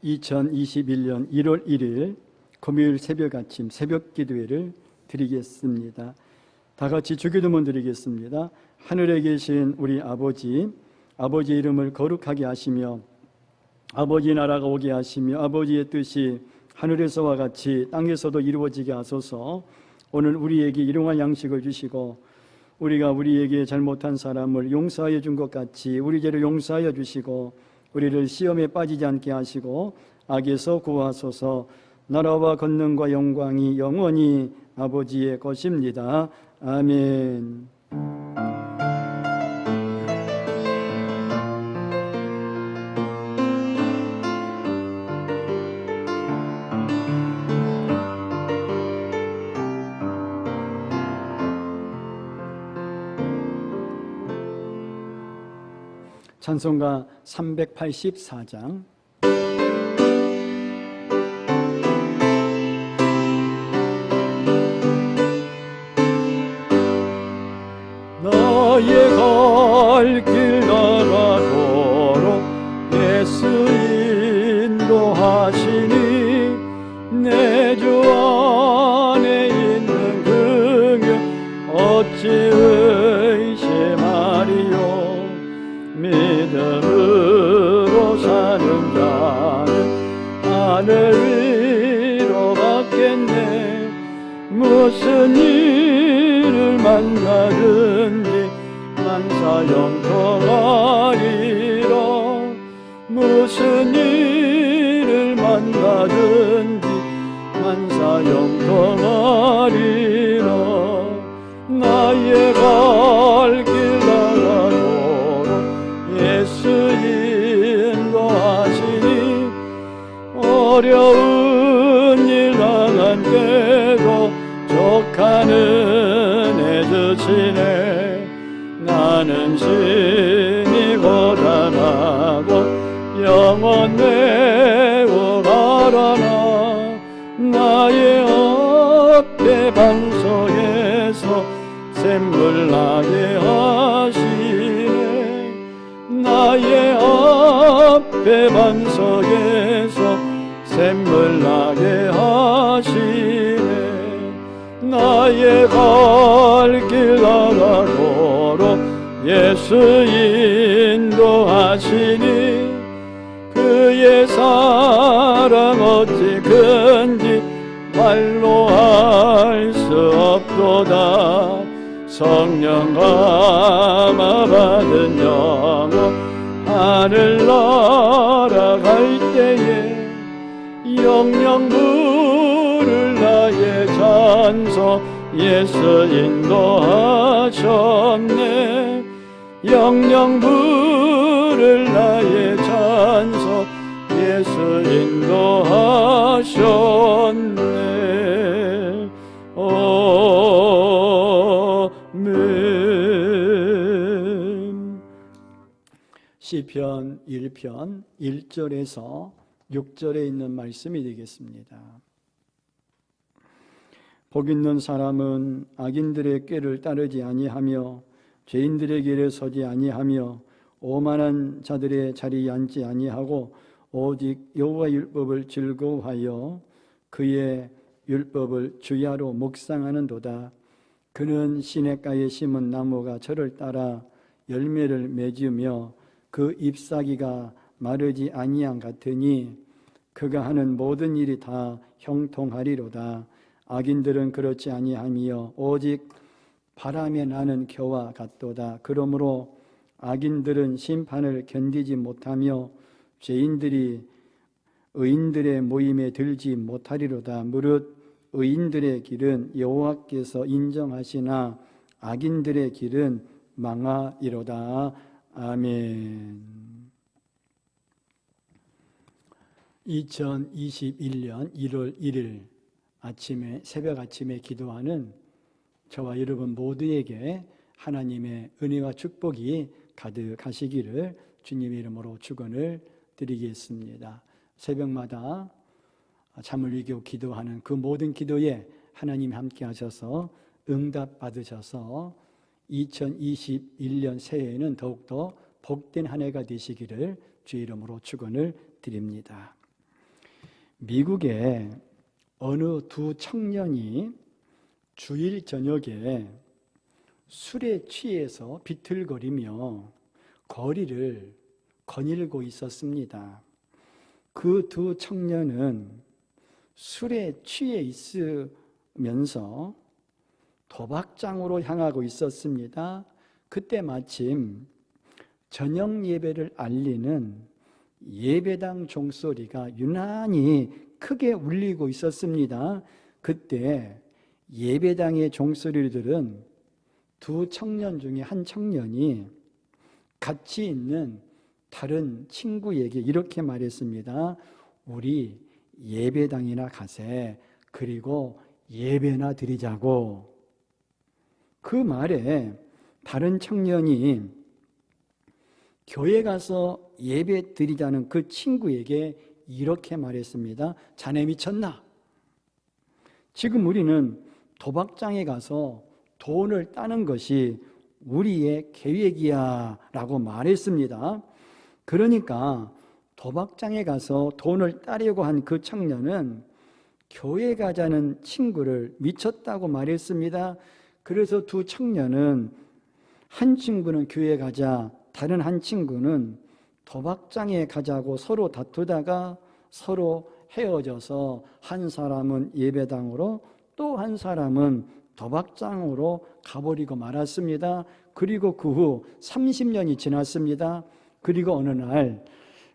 2021년 1월 1일 금요일 새벽 아침 새벽 기도회를 드리겠습니다. 다 같이 주기도문 드리겠습니다. 하늘에 계신 우리 아버지, 아버지 이름을 거룩하게 하시며 아버지 나라가 오게 하시며 아버지의 뜻이 하늘에서와 같이 땅에서도 이루어지게 하소서. 오늘 우리에게 일용할 양식을 주시고 우리가 우리에게 잘못한 사람을 용서하여 준 것 같이 우리 죄를 용서하여 주시고 우리를 시험에 빠지지 않게 하시고 악에서 구하소서. 나라와 권능과 영광이 영원히 아버지의 것입니다. 아멘. 찬송가 384장. 나의 갈 길 나가도록 예수 인도하시니 내 주 안에 있는 긍휼 어찌 의심하리요. 믿음으로 사는 자는 하늘 위로 받겠네. 무슨 일을 만나든지 만사형통하리라. 무슨 일을 만나든지 만사형통하리라. 나의 갈 길 예수 인도하시니 어려운 일 당한 때도 족한 은혜 주시네. 나는 신이 고단하고 영원 매우 가라나. 나의 앞에 방송에서 샘물 나게 하시네. 나의 앞에 반석에서 샘물 나게 하시네. 나의 갈 길 나가도록 예수 인도하시니 그의 사랑 어찌 큰지 말로 할 수 없도다. 성령 감화 받은 영혼 하늘 날아갈 때에 영영 부를 나의 찬송 예수 인도하셨네. 영영 부를 나의 찬송 예수 인도하셨네. 시편 1편 1절에서 6절에 있는 말씀이 되겠습니다. 복 있는 사람은 악인들의 꾀를 따르지 아니하며 죄인들의 길에 서지 아니하며 오만한 자들의 자리에 앉지 아니하고 오직 여호와 율법을 즐거워하여 그의 율법을 주야로 묵상하는도다. 그는 시냇가에 심은 나무가 저를 따라 열매를 맺으며 그 잎사귀가 마르지 아니한 같으니 그가 하는 모든 일이 다 형통하리로다. 악인들은 그렇지 아니하며 오직 바람에 나는 겨와 같도다. 그러므로 악인들은 심판을 견디지 못하며 죄인들이 의인들의 모임에 들지 못하리로다. 무릇 의인들의 길은 여호와께서 인정하시나 악인들의 길은 망하리로다. 아멘. 2021년 1월 1일 아침에 새벽 아침에 기도하는 저와 여러분 모두에게 하나님의 은혜와 축복이 가득하시기를 주님의 이름으로 축원을 드리겠습니다. 새벽마다 잠을 이기고 기도하는 그 모든 기도에 하나님이 함께 하셔서 응답 받으셔서 2021년 새해에는 더욱더 복된 한 해가 되시기를 주의 이름으로 축원을 드립니다. 미국의 어느 두 청년이 주일 저녁에 술에 취해서 비틀거리며 거리를 거닐고 있었습니다. 그 두 청년은 술에 취해 있으면서 도박장으로 향하고 있었습니다. 그때 마침 저녁 예배를 알리는 예배당 종소리가 유난히 크게 울리고 있었습니다. 그때 예배당의 종소리를 들은 두 청년 중에 한 청년이 같이 있는 다른 친구에게 이렇게 말했습니다. 우리 예배당이나 가세. 그리고 예배나 드리자고. 그 말에 다른 청년이 교회 가서 예배 드리자는 그 친구에게 이렇게 말했습니다. 자네 미쳤나? 지금 우리는 도박장에 가서 돈을 따는 것이 우리의 계획이야 라고 말했습니다. 그러니까 도박장에 가서 돈을 따려고 한 그 청년은 교회 가자는 친구를 미쳤다고 말했습니다. 그래서 두 청년은 한 친구는 교회 가자, 다른 한 친구는 도박장에 가자고 서로 다투다가 서로 헤어져서 한 사람은 예배당으로 또 한 사람은 도박장으로 가버리고 말았습니다. 그리고 그 후 30년이 지났습니다. 그리고 어느 날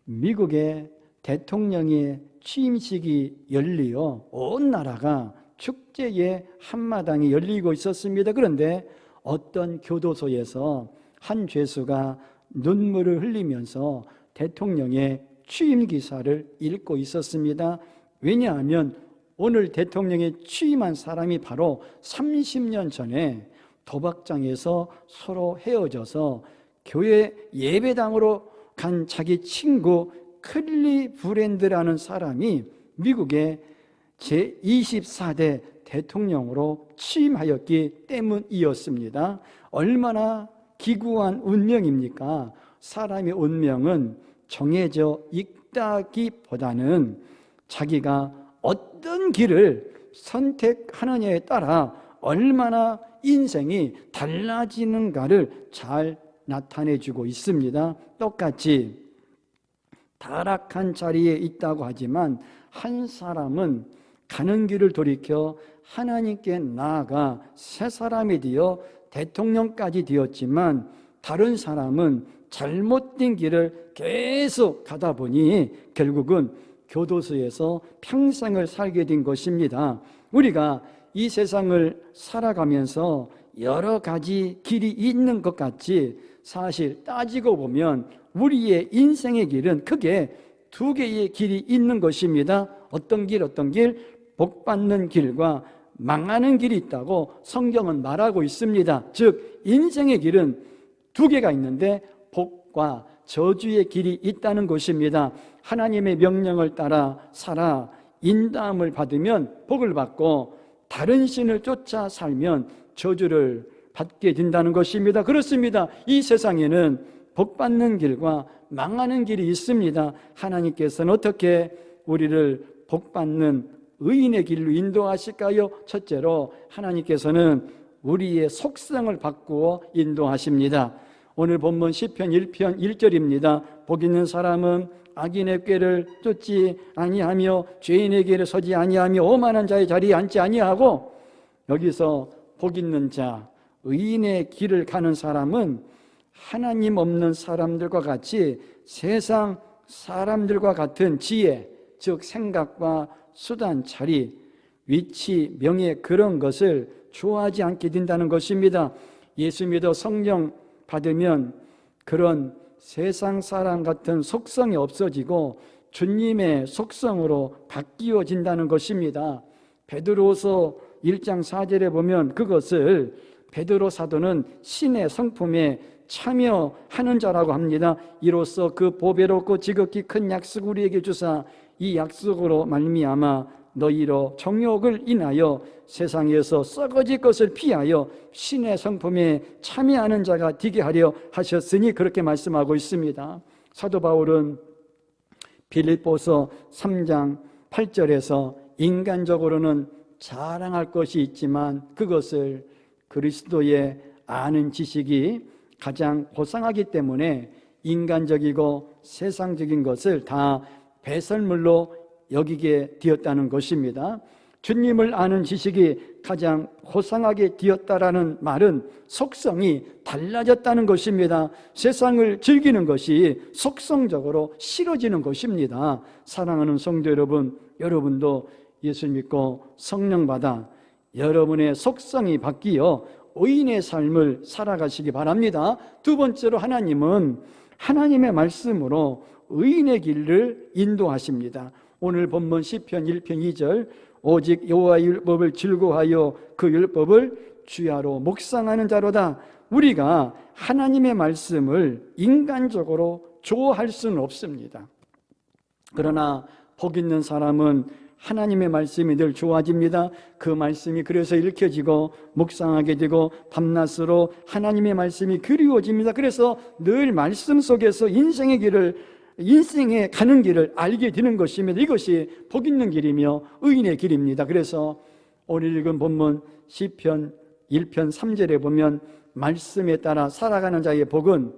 미국의 대통령의 취임식이 열리어 온 나라가 축제의 한마당이 열리고 있었습니다. 그런데 어떤 교도소에서 한 죄수가 눈물을 흘리면서 대통령의 취임 기사를 읽고 있었습니다. 왜냐하면 오늘 대통령에 취임한 사람이 바로 30년 전에 도박장에서 서로 헤어져서 교회 예배당으로 간 자기 친구 클리브랜드라는 사람이 미국의 제24대 대통령으로 취임하였기 때문이었습니다. 얼마나 기구한 운명입니까? 사람의 운명은 정해져 있다기보다는 자기가 어떤 길을 선택하느냐에 따라 얼마나 인생이 달라지는가를 잘 나타내주고 있습니다. 똑같이 타락한 자리에 있다고 하지만 한 사람은 가는 길을 돌이켜 하나님께 나아가 새 사람이 되어 대통령까지 되었지만 다른 사람은 잘못된 길을 계속 가다 보니 결국은 교도소에서 평생을 살게 된 것입니다. 우리가 이 세상을 살아가면서 여러 가지 길이 있는 것 같이 사실 따지고 보면 우리의 인생의 길은 크게 두 개의 길이 있는 것입니다. 어떤 길? 복 받는 길과 망하는 길이 있다고 성경은 말하고 있습니다. 즉 인생의 길은 두 개가 있는데 복과 저주의 길이 있다는 것입니다. 하나님의 명령을 따라 살아 인도함을 받으면 복을 받고 다른 신을 쫓아 살면 저주를 받게 된다는 것입니다. 그렇습니다. 이 세상에는 복받는 길과 망하는 길이 있습니다. 하나님께서는 어떻게 우리를 복받는 의인의 길로 인도하실까요? 첫째로 하나님께서는 우리의 속성을 바꾸어 인도하십니다. 오늘 본문 시편 1편 1절입니다. 복 있는 사람은 악인의 꾀를 쫓지 아니하며 죄인의 길에 서지 아니하며 오만한 자의 자리에 앉지 아니하고, 여기서 복 있는 자, 의인의 길을 가는 사람은 하나님 없는 사람들과 같이 세상 사람들과 같은 지혜, 즉 생각과 수단, 자리, 위치, 명예, 그런 것을 좋아하지 않게 된다는 것입니다. 예수 믿어 성령 받으면 그런 세상 사람 같은 속성이 없어지고 주님의 속성으로 바뀌어진다는 것입니다. 베드로서 1장 4절에 보면 그것을 베드로 사도는 신의 성품에 참여하는 자라고 합니다. 이로써 그 보배롭고 지극히 큰 약속 우리에게 주사 이 약속으로 말미암아 너희로 정욕을 인하여 세상에서 썩어질 것을 피하여 신의 성품에 참여하는 자가 되게 하려 하셨으니, 그렇게 말씀하고 있습니다. 사도 바울은 빌립보서 3장 8절에서 인간적으로는 자랑할 것이 있지만 그것을 그리스도의 아는 지식이 가장 고상하기 때문에 인간적이고 세상적인 것을 다 배설물로 여기게 되었다는 것입니다. 주님을 아는 지식이 가장 고상하게 되었다라는 말은 속성이 달라졌다는 것입니다. 세상을 즐기는 것이 속성적으로 싫어지는 것입니다. 사랑하는 성도 여러분, 여러분도 예수 믿고 성령 받아 여러분의 속성이 바뀌어 의인의 삶을 살아가시기 바랍니다. 두 번째로 하나님은 하나님의 말씀으로 의인의 길을 인도하십니다. 오늘 본문 시편 1편 2절 오직 여호와의 율법을 즐거워하여 그 율법을 주야로 묵상하는 자로다. 우리가 하나님의 말씀을 인간적으로 좋아할 수는 없습니다. 그러나 복 있는 사람은 하나님의 말씀이 늘 좋아집니다. 그 말씀이 그래서 읽혀지고 묵상하게 되고 밤낮으로 하나님의 말씀이 그리워집니다. 그래서 늘 말씀 속에서 인생에 가는 길을 알게 되는 것입니다. 이것이 복 있는 길이며 의인의 길입니다. 그래서 오늘 읽은 본문 시편 1편 3절에 보면 말씀에 따라 살아가는 자의 복은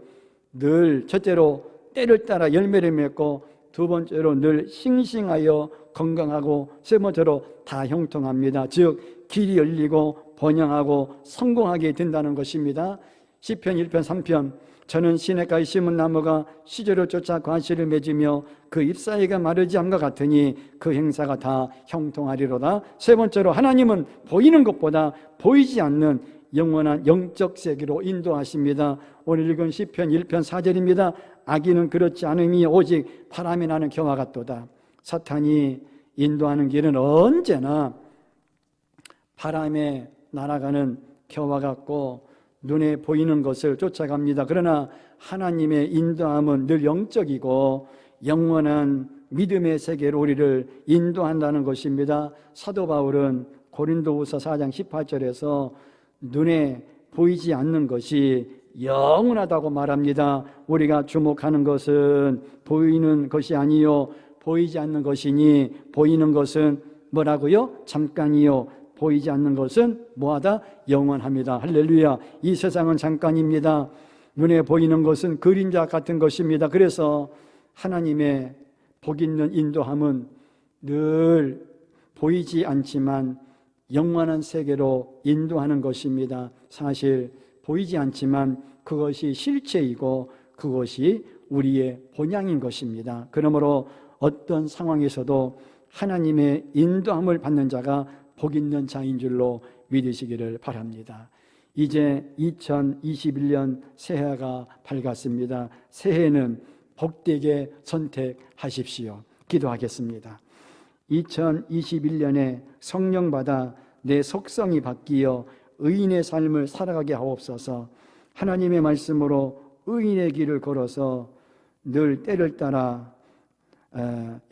늘 첫째로 때를 따라 열매를 맺고 두 번째로 늘 싱싱하여 건강하고 세 번째로 다 형통합니다. 즉 길이 열리고 번영하고 성공하게 된다는 것입니다. 시편 1편 3편 저는 시냇가에 심은 나무가 시절을 쫓아 과실을 맺으며 그 잎사이가 마르지 않은 것 같으니 그 행사가 다 형통하리로다. 세 번째로 하나님은 보이는 것보다 보이지 않는 영원한 영적 세계로 인도하십니다. 오늘 읽은 시편 1편 4절입니다. 악인은 그렇지 않음이 오직 바람이 나는 겨와 같도다. 사탄이 인도하는 길은 언제나 바람에 날아가는 겨와 같고 눈에 보이는 것을 쫓아갑니다. 그러나 하나님의 인도함은 늘 영적이고 영원한 믿음의 세계로 우리를 인도한다는 것입니다. 사도 바울은 고린도후서 4장 18절에서 눈에 보이지 않는 것이 영원하다고 말합니다. 우리가 주목하는 것은 보이는 것이 아니요 보이지 않는 것이니 보이는 것은 뭐라고요? 잠깐이요 보이지 않는 것은 뭐하다? 영원합니다. 할렐루야. 이 세상은 잠깐입니다. 눈에 보이는 것은 그림자 같은 것입니다. 그래서 하나님의 복 있는 인도함은 늘 보이지 않지만 영원한 세계로 인도하는 것입니다. 사실 보이지 않지만 그것이 실체이고 그것이 우리의 본향인 것입니다. 그러므로 어떤 상황에서도 하나님의 인도함을 받는 자가 복 있는 자인 줄로 믿으시기를 바랍니다. 이제 2021년 새해가 밝았습니다. 새해는 복되게 선택하십시오. 기도하겠습니다. 2021년에 성령 받아 내 속성이 바뀌어 의인의 삶을 살아가게 하옵소서. 하나님의 말씀으로 의인의 길을 걸어서 늘 때를 따라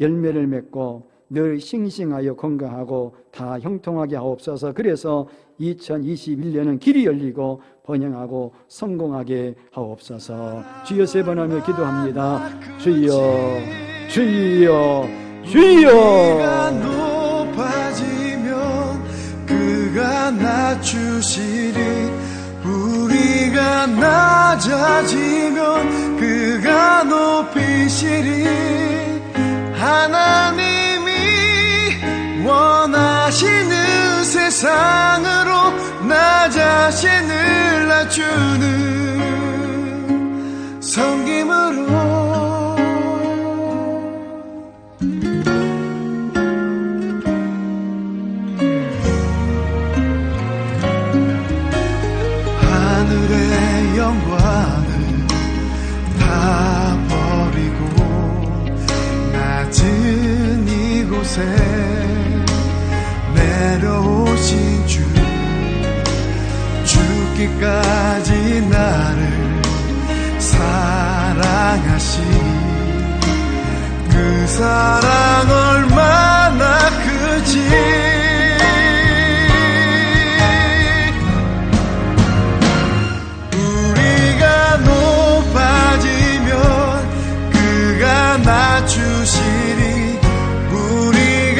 열매를 맺고 늘 싱싱하여 건강하고 다 형통하게 하옵소서. 그래서 2021년은 길이 열리고 번영하고 성공하게 하옵소서. 주여 세 번 하며 기도합니다. 주여 주여 주여. 우리가 높아지면 그가 낮추시리 우리가 낮아지면 그가 높이시리 하나님이 원하시는 세상으로 나 자신을 낮추는 섬김으로 하늘의 영광을 다 버리고 낮은 이곳에 내려오신 주 죽기까지 나를 사랑하신 그 사랑 얼마나 크지 낮추시리 우리가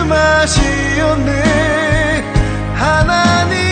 말씀하시었네. 하나님